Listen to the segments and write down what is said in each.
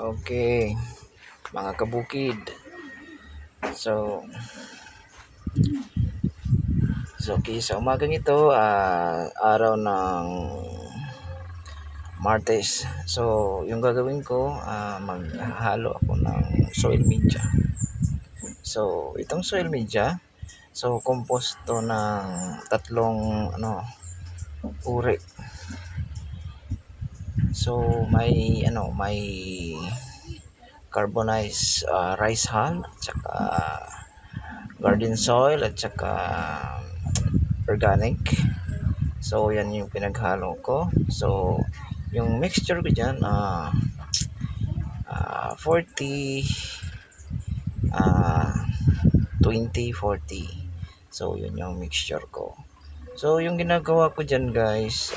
Okay, mga kabukid. So, okay, sa umagang ito, araw ng Martes. So, yung gagawin ko, maghahalo ako ng soil media. So, itong soil media, so compost to ng tatlong uri. So, may carbonized rice hull, at saka garden soil, at saka organic. So yan yung pinaghalo ko. So yung mixture ko dyan 40 20 40. So yun yung mixture ko. So yung ginagawa ko dyan guys,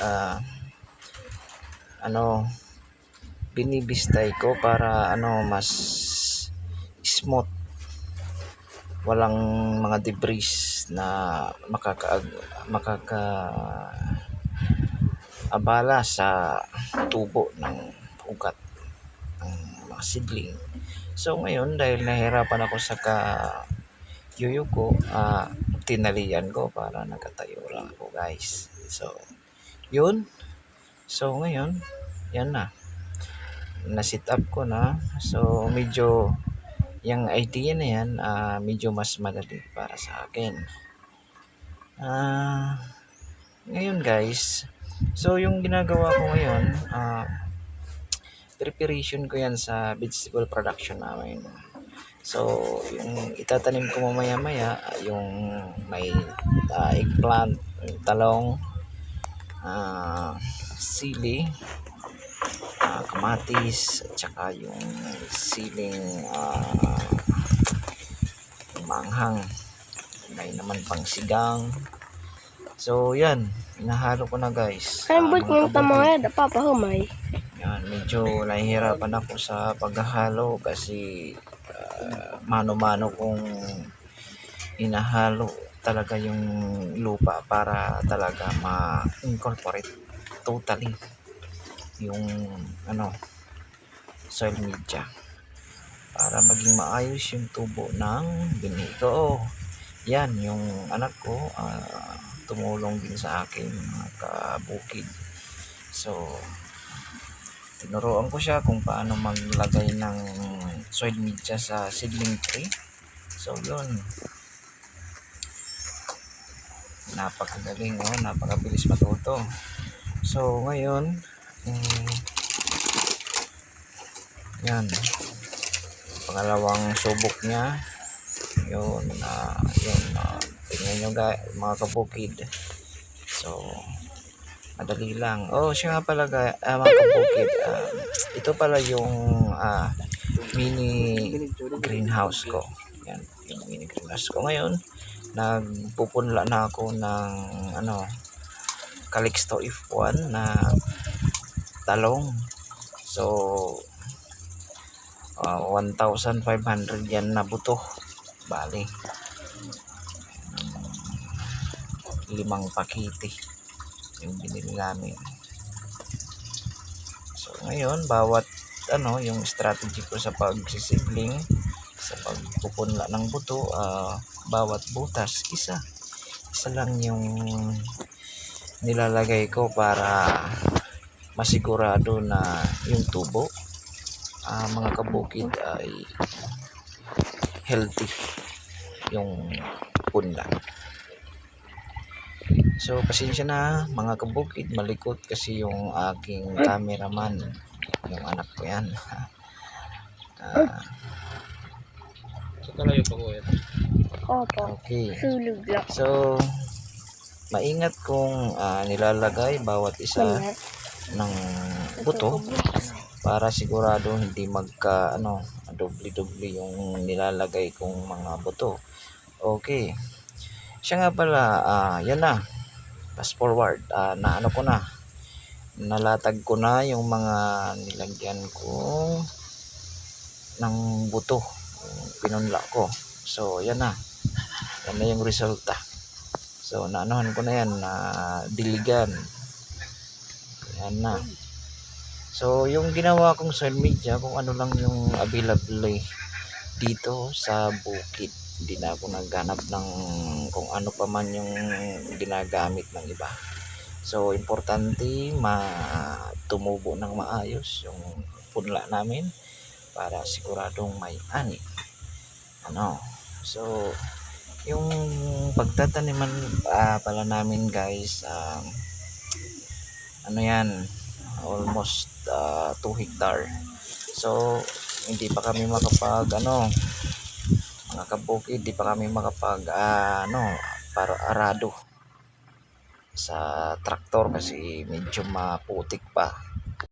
binibistay ko para mas smooth, walang mga debris na abala sa tubo ng ugat ng mga seedling. So ngayon, dahil nahirapan ako sa yuyo ko, tinalian ko para nakatayo lang ako guys. So yun. So ngayon, yan na sit up ko na. So medyo yung idea na yan, medyo mas madali para sa akin. Ngayon guys, so yung ginagawa ko ngayon, preparation ko yan sa vegetable production namin. So yung itatanim ko mamaya yung may eggplant, talong, sili, kamatis, at saka yung siling manghang, may naman pang sigang. So yan, inahalo ko na guys. Saan yung tamaya da papahumay? Yan, medyo nahihirapan ako sa paghahalo kasi mano-mano kong inahalo talaga yung lupa para talaga ma-incorporate totally yung soil media para maging maayos yung tubo ng benih ko. Yan, yung anak ko tumulong din sa akin, mga kabukid. So tinuruan ko siya kung paano maglagay ng soil media sa seedling tree. So yun, napakagaling, napakabilis matuto. So ngayon, yan, pangalawang subok niya. Yun, tingnan nyo guys, mga kabukid. So madali lang. Siya nga pala mga kabukid, ito pala yung mini greenhouse ko. Yan, yung mini greenhouse ko. Ngayon, nagpupunla na ako ng Calixto F1 na talong. So 1,500 yan na buto. Bali 5 pakete yung binili namin. So ngayon, bawat yung strategy ko sa pagsisidling, sa pagpupunla ng buto, bawat butas isa lang yung nilalagay ko para masigurado na yung tubo, mga kabukid, ay healthy yung punla. So pasensya na mga kabukid, malikot kasi yung aking cameraman, yung anak ko yan. Okay. So maingat kung nilalagay bawat isa ng buto para sigurado hindi magka doble-doble yung nilalagay kong mga buto. Okay. Siya nga pala, yan na. Fast forward, nalatag ko na yung mga nilagyan ko ng buto, pinunla ko. So yan na yung resulta. So naanohan ko na yan, na diligan. Yan na. So, yung ginawa kong social media, kung ano lang yung available dito sa bukid. Hindi na ako naghanap ng kung ano pa man yung ginagamit ng iba. So, importante tumubo ng maayos yung punla namin para siguradong may ani. Ano? So, yung pagtataniman pala namin guys, ano yan, almost 2 hectare. So, hindi pa kami makapag mga kabukid, hindi pa kami makapag para arado sa traktor kasi medyo maputik pa.